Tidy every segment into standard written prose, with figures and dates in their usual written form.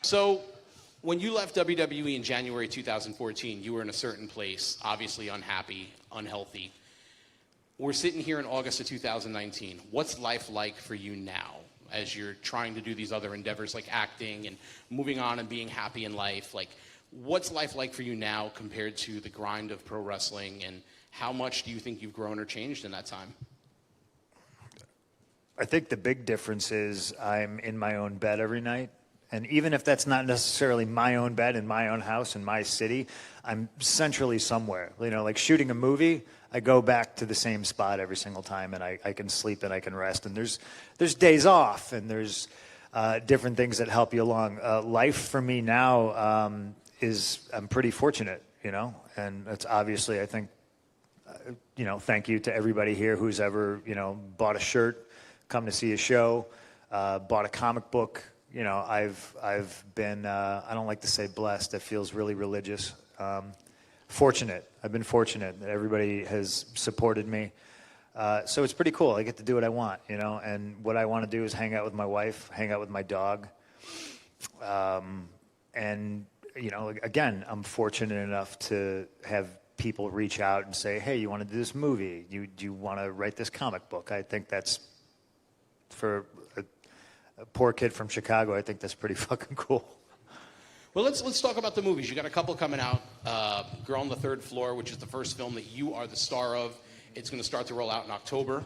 So when you left WWE in January 2014, you were in a certain place, obviously unhappy, unhealthy. We're sitting here in August of 2019. What's life like for you now as you're trying to do these other endeavors like acting and moving on and being happy in life? Like, what's life like for you now compared to the grind of pro wrestling, and how much do you think you've grown or changed in that time? I think the big difference is I'm in my own bed every night. And even if that's not necessarily my own bed in my own house in my city, I'm centrally somewhere. You know, like shooting a movie, I go back to the same spot every single time, and I can sleep and I can rest. And there's days off, and there's different things that help you along. Life for me now is I'm pretty fortunate, you know, and it's obviously, I think, you know, thank you to everybody here who's ever, you know, bought a shirt, come to see a show, bought a comic book. You know, I've been, I don't like to say blessed. It feels really religious. Fortunate. I've been fortunate that everybody has supported me. So it's pretty cool. I get to do what I want, you know, and what I want to do is hang out with my wife, hang out with my dog. And, you know, again, I'm fortunate enough to have people reach out and say, hey, you want to do this movie? Do you want to write this comic book? I think that's, for a poor kid from Chicago, I think that's pretty fucking cool. Well, let's talk about the movies. You got a couple coming out. Girl on the Third Floor, which is the first film that you are the star of. It's going to start to roll out in October.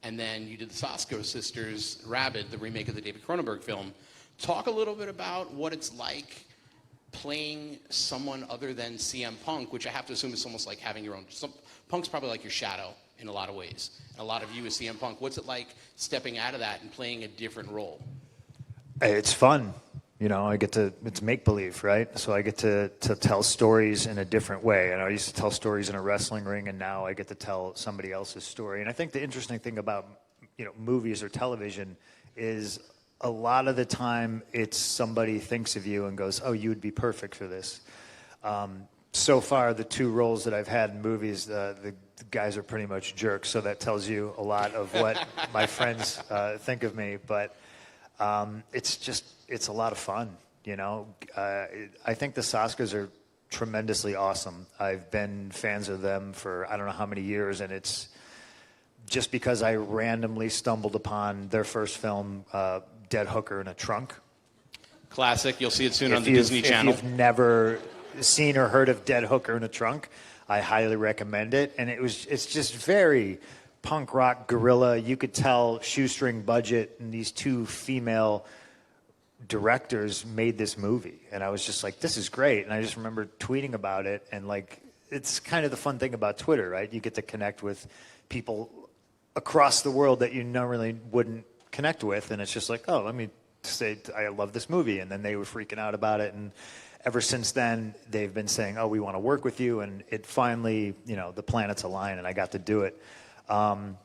And then you did the Sasko Sisters, Rabid, the remake of the David Cronenberg film. Talk a little bit about what it's like playing someone other than CM Punk, which I have to assume is almost like having your own. Punk's probably like your shadow in a lot of ways. And a lot of you as CM Punk. What's it like stepping out of that and playing a different role? It's fun. You know, it's make-believe, right? So I get to tell stories in a different way. And I used to tell stories in a wrestling ring, and now I get to tell somebody else's story. And I think the interesting thing about, you know, movies or television is a lot of the time it's somebody thinks of you and goes, oh, you would be perfect for this. So far, the two roles that I've had in movies, the guys are pretty much jerks, so that tells you a lot of what my friends think of me. But it's a lot of fun, you know. I think the Saskas are tremendously awesome. I've been fans of them for I don't know how many years, and it's just because I randomly stumbled upon their first film, Dead Hooker in a Trunk. Classic. You'll see it soon on the Disney Channel. If you've never seen or heard of Dead Hooker in a Trunk, I highly recommend it. And it's just very punk rock guerrilla. You could tell shoestring budget, and these two female directors made this movie. And I was just like, this is great. And I just remember tweeting about it. And like, it's kind of the fun thing about Twitter, right? You get to connect with people across the world that you normally wouldn't connect with. And it's just like, oh, let me say I love this movie. And then they were freaking out about it. And ever since then, they've been saying, oh, we want to work with you. And it finally, you know, the planets align, and I got to do it. I'm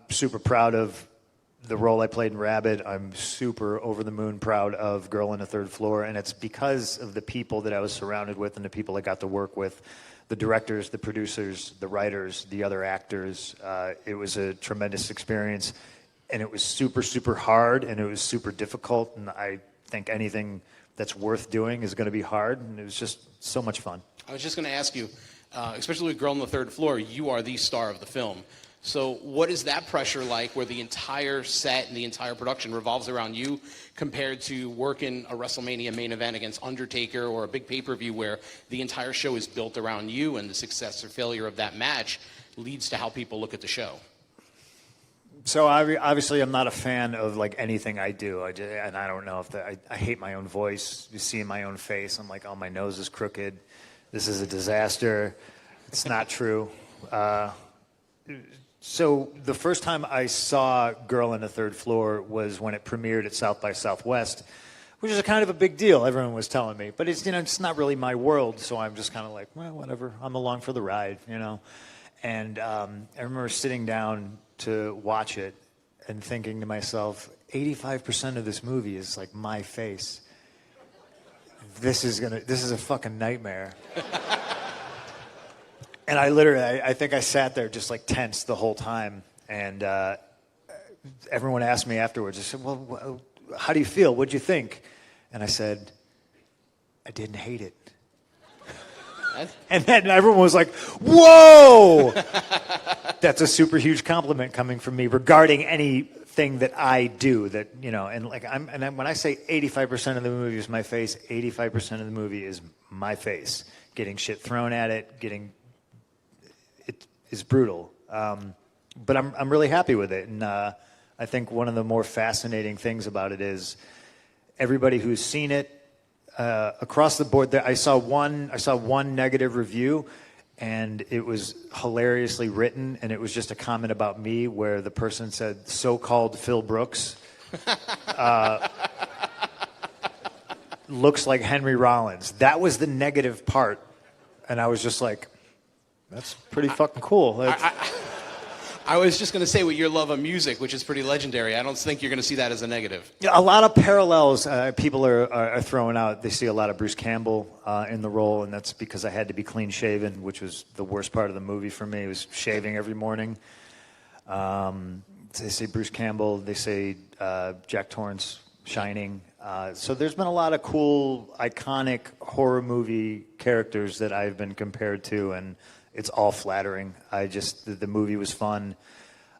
super proud of the role I played in Rabid. I'm super over the moon proud of Girl on the Third Floor. And it's because of the people that I was surrounded with and the people I got to work with, the directors, the producers, the writers, the other actors. It was a tremendous experience. And it was super, super hard, and it was super difficult. And I think anything that's worth doing is going to be hard. And it was just so much fun. I was just going to ask you, especially with Girl on the Third Floor, you are the star of the film. So what is that pressure like, where the entire set and the entire production revolves around you, compared to working a WrestleMania main event against Undertaker or a big pay-per-view where the entire show is built around you, and the success or failure of that match leads to how people look at the show? So obviously I'm not a fan of like anything I do. And I don't know if I hate my own voice. You see my own face, I'm like, oh, my nose is crooked. This is a disaster. It's not true. So the first time I saw Girl on the Third Floor was when it premiered at South by Southwest, which is a kind of a big deal, everyone was telling me. But it's, you know, it's not really my world, so I'm just kind of like, well, whatever. I'm along for the ride, you know. And I remember sitting down to watch it and thinking to myself, 85% of this movie is like my face. This is a fucking nightmare. And I think I sat there just like tense the whole time. And everyone asked me afterwards, I said, well, how do you feel? What'd you think? And I said, I didn't hate it. That's- And then everyone was like, whoa! That's a super huge compliment coming from me regarding anything that I do. That, you know, and like when I say 85% of the movie is my face, 85% of the movie is my face. Getting shit thrown at it, it is brutal. But I'm really happy with it. And I think one of the more fascinating things about it is everybody who's seen it, across the board, I saw one negative review, and it was hilariously written, and it was just a comment about me where the person said, "So-called Phil Brooks looks like Henry Rollins." That was the negative part, and I was just like, "That's pretty fucking cool." I was just going to say, with your love of music, which is pretty legendary, I don't think you're going to see that as a negative. Yeah, a lot of parallels people are throwing out. They see a lot of Bruce Campbell in the role, and that's because I had to be clean shaven, which was the worst part of the movie for me. It was shaving every morning. They say Bruce Campbell. They say Jack Torrance, Shining. So there's been a lot of cool, iconic horror movie characters that I've been compared to, and it's all flattering. The movie was fun,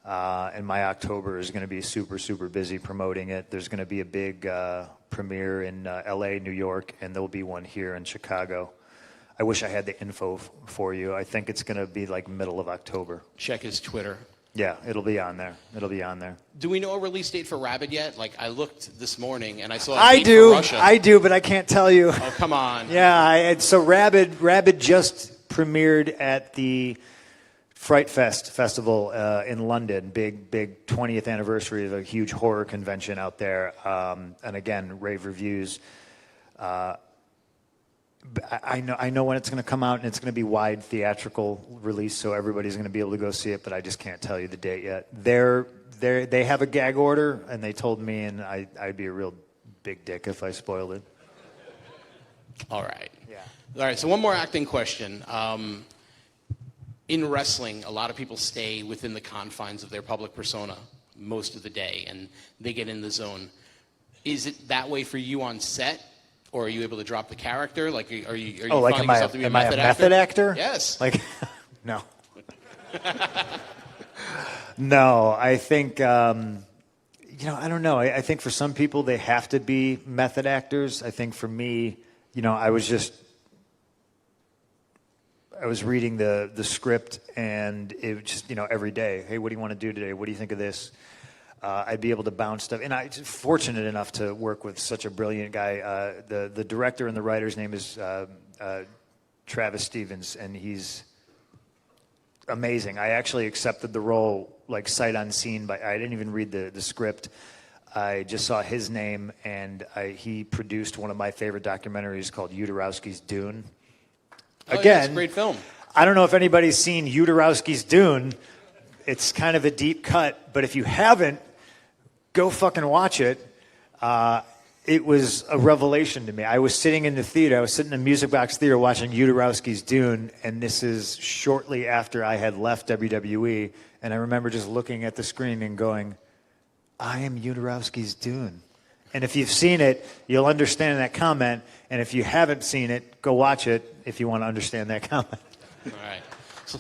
and my October is going to be super, super busy promoting it. There's going to be a big premiere in L.A., New York, and there'll be one here in Chicago. I wish I had the info for you. I think it's going to be like middle of October. Check his Twitter. Yeah, it'll be on there. Do we know a release date for Rabid yet? Like, I looked this morning and I saw a I date do, for Russia. I do, but I can't tell you. Oh, come on. Yeah, so Rabid just premiered at the Fright Fest festival in London. Big 20th anniversary of a huge horror convention out there. And again, rave reviews. I know when it's going to come out, and it's going to be wide theatrical release, so everybody's going to be able to go see it. But I just can't tell you the date yet. They have a gag order, and they told me, and I'd be a real big dick if I spoiled it. All right. Yeah. All right, so one more acting question. In wrestling, a lot of people stay within the confines of their public persona most of the day, and they get in the zone. Is it that way for you on set, or are you able to drop the character? Like, are you finding yourself to be a method actor? Yes. Like, no. No, I think, I don't know. I think for some people, they have to be method actors. I think for me, I was reading the script, and it was just, every day, hey, what do you want to do today? What do you think of this? I'd be able to bounce stuff. And I'm fortunate enough to work with such a brilliant guy. The director and the writer's name is Travis Stevens, and he's amazing. I actually accepted the role like sight unseen, but I didn't even read the script. I just saw his name, and he produced one of my favorite documentaries called Udarowski's Dune. Again, yeah, it's a great film. I don't know if anybody's seen Udarowski's Dune. It's kind of a deep cut, but if you haven't, go fucking watch it. It was a revelation to me. I was sitting in the theater. I was sitting in a Music Box Theater watching Udarowski's Dune, and this is shortly after I had left WWE, and I remember just looking at the screen and going, I am Udarowski's Dune. And if you've seen it, you'll understand that comment, and if you haven't seen it, go watch it if you want to understand that comment. All right. So